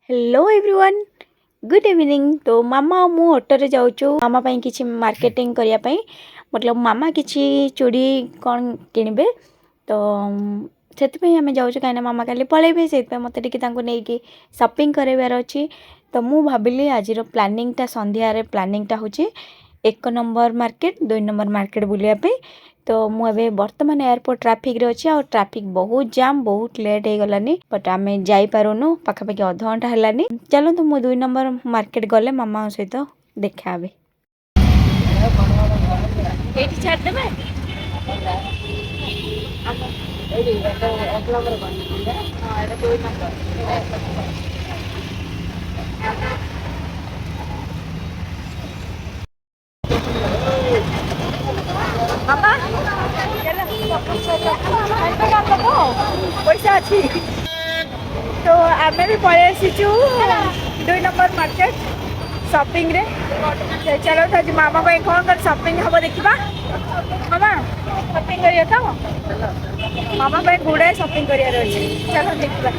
Hello everyone good evening. तो मामा और मु ऑटो जाऊँ मामा पाई किछि मार्केटिंग करिया पाई मतलब मामा किछि चूड़ी कौन किणबे तो से आम जाऊँ कहीं मामा काली पलैबे से मत नहीं शॉपिंग करार अच्छी। तो मु भाविली आज प्लानिंगटा संध्यारे प्लानिंगटा हूँ 1 नंबर मार्केट 2 नंबर मार्केट बुलायापी। तो मुझे बर्तमान एयरपोर्ट ट्रैफिक रे अच्छी ट्रैफिक बहुत जाम बहुत लेट हो गलानी बट आम जापारूनु पाखापाखि अध घंटा है। चलतु मु 2 नंबर मार्केट गले मामा सहित देखा पैसा अच्छी तो आम भी पलि आसीचु 2 नंबर मार्केट शॉपिंग रे। चलो आज मामा भाई कौन कर शॉपिंग हम देखा मामा शॉपिंग करिए तो मामा भाई गुड़ाए शॉपिंग करार अच्छे। चलो देखा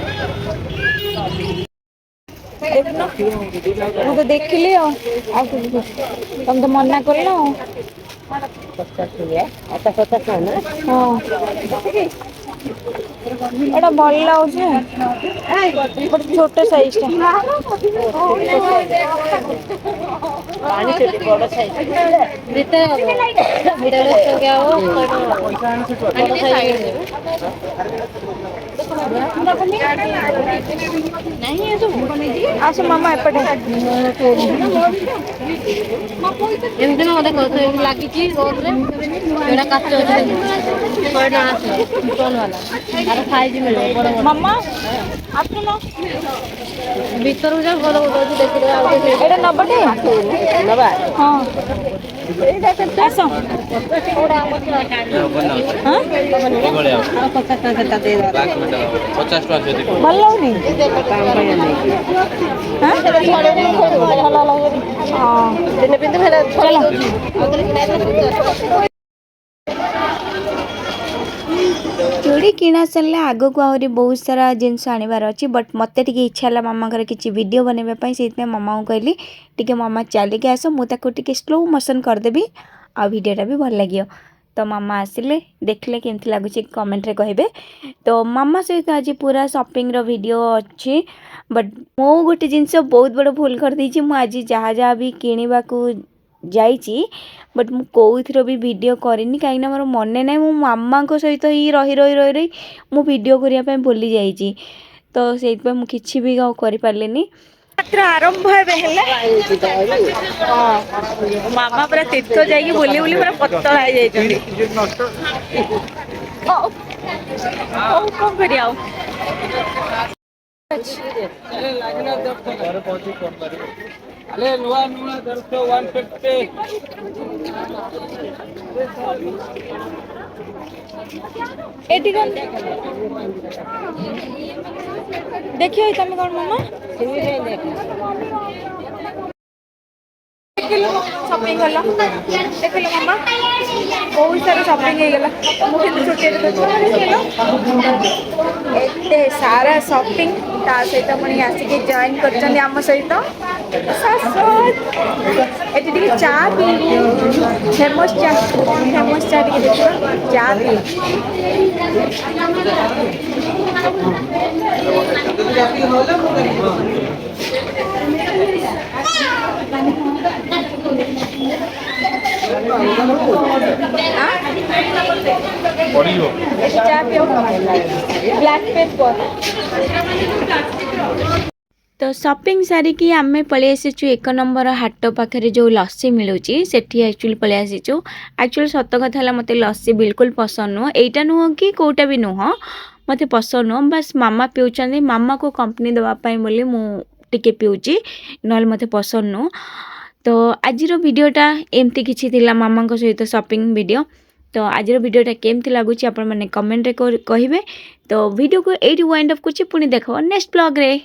तो देखिली तुम तो मना कर एटा भल लगे छोट साइज आस मामा एपटे मामा भीतर एटा नबटे हाँ आस भल लगनी चूड़ी किना सरले आग को आहरी बहुत सारा जिनस आनिबार अच्छी बट मत इच्छा है मामा घर किसी वीडियो बनवाई से मामा को कहली टी मामा चलिके आस मुझे स्लो मोशन करदेवी आ वीडियोटा भी भल लगे। तो मामा आसिले देखले केमती लगुच कमेंट रे कहे। तो मामा सहित आज पूरा शॉपिंग रो वीडियो अच्छी बट मो गोटे जिनस बहुत बड़ भूल कर देछि मु आज जहाँ जहाँ भी किणवा को जाइछि बट मु कौथर भी वीडियो करनी कहीं मोर मन ना मो मामा सहित ही रही रही रही रही मु वीडियो करने भूली जाइछि। तो से मु किछि भी करि पारलिनी आरंभ मामा पूरा तीर्थ जाइए बुली बुली पूरा पतला है कौन करिया अरे नुआ नुआ 150 एटी कौन देखियो तुम कौन मामा शॉपिंग गला देख लो मामा बहुत सारा शॉपिंग हो गला मुझे छुट्टी एते सारा शॉपिंग ता सहित पुणी आसिक जॉइन कर आम सहित ये चा पी फेमस चा देखिए चा पी ब्लैक पेपर। तो शॉपिंग सारिकी आम पलि आसीचु 1 नंबर हाट पाखे जो लस्सी मिलूँ से एक्चुअली पलि आसीचु। एक्चुअली सत कथा मत लस्सी बिल्कुल पसंद नुह एटा नुह कि कोटा भी नुह मत पसंद नुह बस मामा पिउछन मामा को कंपनी देवाई बोली मुझे पिऊँची ना मत पसंद नुह। तो आज वीडियोटा एमती किसी थिला मामा सहित शॉपिंग वीडियो। तो आज वीडियोटा केमती लगुच आपण मैंने कमेंट रे कहिबे। तो वीडियो को एटी वाइंड अप कुछ पुणी देखो नेक्स्ट ब्लॉग रे।